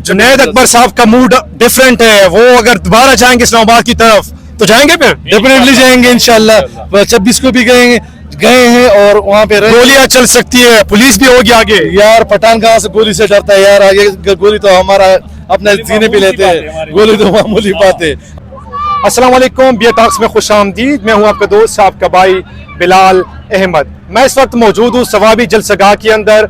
जुनैद अकबर साहब का mood different है, वो अगर दोबारा जाएंगे इस्लामाबाद की तरफ तो जाएंगे फिर? डेफिनेटली जाएंगे इंशाल्लाह। 26 को भी गए हैं और वहाँ पे गोलियां चल सकती है, पुलिस भी होगी आगे। यार पठान कहाँ से गोली से डरता है यार, आगे गोली तो हमारा अपने सीने पे लेते हैं, गोली तो मामूली बात है। अस्सलाम वालेकुम, बियर टॉक्स में खुश आमदीद। मैं हूं आपका दोस्त, आपका भाई बिलाल अहमद। मैं इस वक्त मौजूद हूँ सवाबी जलसगाह के अंदर,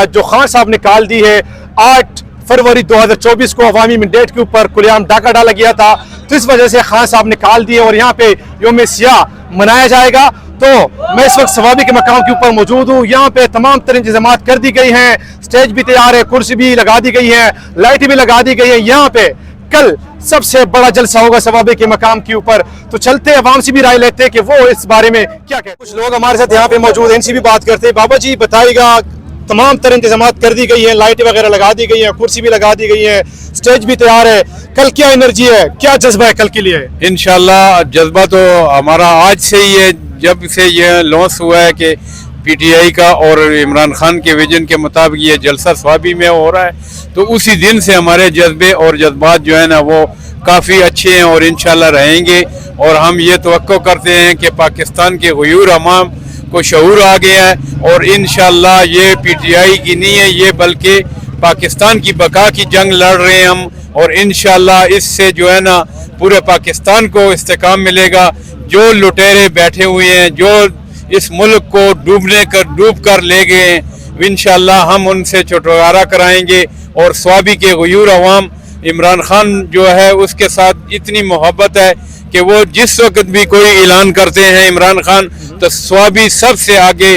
जो खान साहब ने निकाल दी है। 8 फरवरी 2024 को अवामी मैंडेट के ऊपर खुलेआम डाका डाला गया था, तो इस वजह से खान साहब निकाल दिए और यहाँ पे योम सियाह मनाया जाएगा। तो मैं इस वक्त सवाबी के मकाम के ऊपर मौजूद हूँ। यहाँ पे तमाम तरह इंतजाम कर दी गई हैं, स्टेज भी तैयार है, कुर्सी भी लगा दी गई है, लाइट भी लगा दी गई है। यहाँ पे कल सबसे बड़ा जलसा होगा सवाबे के मकाम के ऊपर। तो चलते अवाम से भी राय लेते हैं कि वो इस बारे में क्या कहते हैं। कुछ लोग हमारे साथ यहाँ पे मौजूद हैं, इनसे भी बात करते हैं। बाबा जी बताइएगा, तमाम तरह इंतजाम कर दी गई है, लाइट वगैरह लगा दी गई है, कुर्सी भी लगा दी गई है, स्टेज भी तैयार है, कल क्या एनर्जी है, क्या जज्बा है कल के लिए? इंशाल्लाह जज्बा तो हमारा आज से ही है, जब से ये लॉन्च हुआ है कि पीटीआई का और इमरान खान के विजन के मुताबिक ये जलसा स्वाबी में हो रहा है, तो उसी दिन से हमारे जज्बे और जज्बात जो है ना वो काफ़ी अच्छे हैं और इंशाल्लाह रहेंगे। और हम ये तवक्को करते हैं कि पाकिस्तान के गयूर अवाम को शऊर आ गया है और इंशाल्लाह ये पीटीआई की नहीं है, ये बल्कि पाकिस्तान की बका की जंग लड़ रहे हैं हम। और इंशाल्लाह इससे जो है ना पूरे पाकिस्तान को इस्तेकाम मिलेगा। जो लुटेरे बैठे हुए हैं, जो इस मुल्क को डूब कर ले गए हैं, इंशाल्लाह हम उनसे छुटकारा कराएंगे। और स्वाबी के गयूर अवाम इमरान खान जो है उसके साथ इतनी मोहब्बत है कि वो जिस वक्त भी कोई ऐलान करते हैं इमरान खान, तो स्वाबी सबसे आगे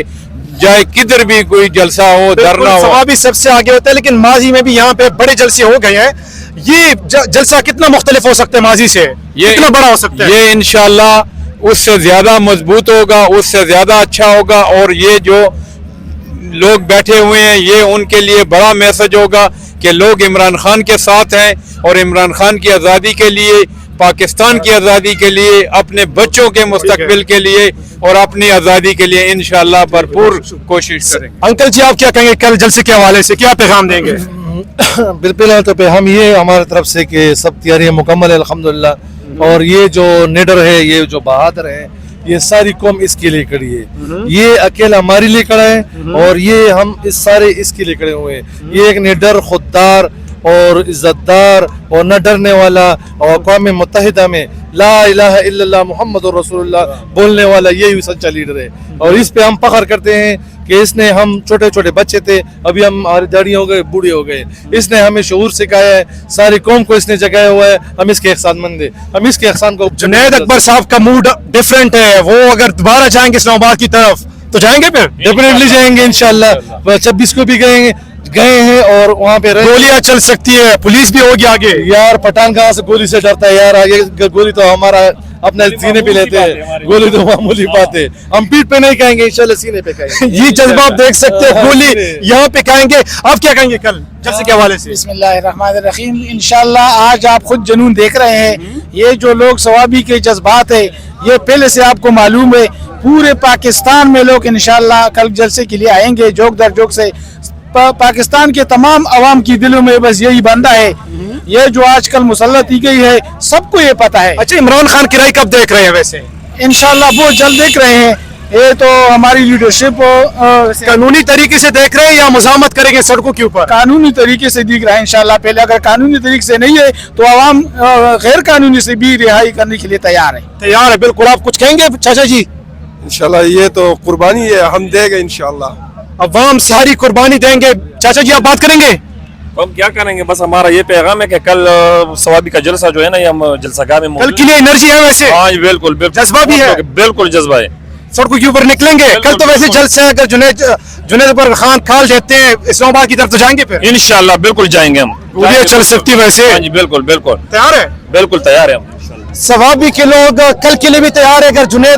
जाए, किधर भी कोई जलसा हो, धरना हो, स्वाबी सबसे आगे होता है। लेकिन माजी में भी यहाँ पे बड़े जलसे हो गए हैं, ये जलसा कितना मुख्तलिफ हो सकता है माजी से, ये कितना बड़ा हो सकता है? ये इंशाल्लाह उससे ज्यादा मजबूत होगा, उससे ज्यादा अच्छा होगा। और ये जो लोग बैठे हुए हैं, ये उनके लिए बड़ा मैसेज होगा कि लोग इमरान खान के साथ हैं और इमरान खान की आज़ादी के लिए, पाकिस्तान की आज़ादी के लिए, अपने बच्चों के मुस्तकबिल के लिए और अपनी आज़ादी के लिए इंशाल्लाह भरपूर कोशिश करेंगे। अंकल जी आप क्या कहेंगे कल जलसे के हवाले से, क्या पैगाम देंगे? बिल्कुल तो पे हम ये हमारे तरफ से कि सब तैयारियां मुकम्मल है अल्हम्दुलिल्लाह। और ये जो निडर है, ये जो बहादुर है, ये सारी कौम इसके लिए खड़ी है, ये अकेला हमारे लिए खड़ा है और ये हम इस सारे इसके लिए खड़े हुए हैं। ये एक निडर, खुददार और इज्जतदार और न डरने वाला और अक़वाम मुत्तहिदा में ला इलाहा इल्लल्लाह मुहम्मदुर रसूलुल्लाह बोलने वाला यही सच्चा लीडर है। और इस पे हम फख्र करते हैं कि इसने, हम छोटे छोटे बच्चे थे, अभी हम हमारी दाढ़ी हो गए, बूढ़े हो गए, इसने हमें शऊर सिखाया है, सारी कौम को इसने जगाया हुआ है। हम इसके एहसानमंद हैं, हम इसके एहसान को। जुनैद अकबर साहब का मूड डिफरेंट है, वो अगर दोबारा जाएंगे इस्लामाबाद की तरफ तो जाएंगे फिर? डेफिनेटली जाएंगे इंशाल्लाह। 26 को भी गए हैं और वहाँ पे गोलियां चल सकती है, पुलिस भी होगी आगे। यार पठान कहाँ से गोली से डरता है यार, आगे गोली तो हमारा अपने सीने पे लेते हैं, गोली तो मामूली बात है। हम पीठ पे नहीं कहेंगे, इंशाल्लाह सीने पे कहेंगे। ये जज्बा आप देख सकते हैं, गोली यहाँ पे कहेंगे। आप क्या कहेंगे कल जलसे के हवाले से? बिस्मिल्लाहिर्रहमानिर्रहीम। इंशाल्लाह आज आप खुद जुनून देख रहे हैं। ये जो लोग सवाबी के जज्बात है, ये पहले से आपको मालूम है। पूरे पाकिस्तान में लोग इंशाल्लाह कल जलसे के लिए आएंगे, जोक दर जोक से। पाकिस्तान के तमाम अवाम की दिलों में बस यही बंदा है, ये जो आजकल मुसल्लत की गई है, सबको ये पता है। अच्छा, इमरान खान की राय कब देख रहे हैं वैसे? इंशाल्लाह बहुत जल्द देख रहे हैं। ये तो हमारी लीडरशिप कानूनी तरीके से देख रहे हैं या मुज़ाहमत करेंगे सड़कों के ऊपर? कानूनी तरीके से दिख रहा है इंशाल्लाह। पहले अगर कानूनी तरीके से नहीं है तो आवाम गैर कानूनी से भी रिहाई करने के लिए तैयार है। तैयार है, बिल्कुल। आप कुछ कहेंगे चाचा जी? इंशाल्लाह ये तो कुर्बानी है, हम देंगे इंशाल्लाह। अवाम सारी कुर्बानी देंगे। चाचा जी आप बात करेंगे? हम क्या करेंगे, बस हमारा ये पैगाम है कि कल सवाबी का जलसा जो है ना, ये हम जलसागाह में कल के लिए एनर्जी है वैसे? हाँ बिल्कुल, जज्बा भी है, बिल्कुल जज्बा है। सड़कों के ऊपर निकलेंगे कल तो वैसे जलसा है। अगर जुनैद पर खान खाल देते हैं इस्लामाबाद की तरफ तो जाएंगे फिर? इंशाल्लाह बिल्कुल जाएंगे हम। गोलियां चल सकती वैसे? हाँ जी बिल्कुल बिल्कुल तैयार है, बिल्कुल तैयार है हम। सवाबी के लोग कल के लिए भी तैयार है। अगर जुनैद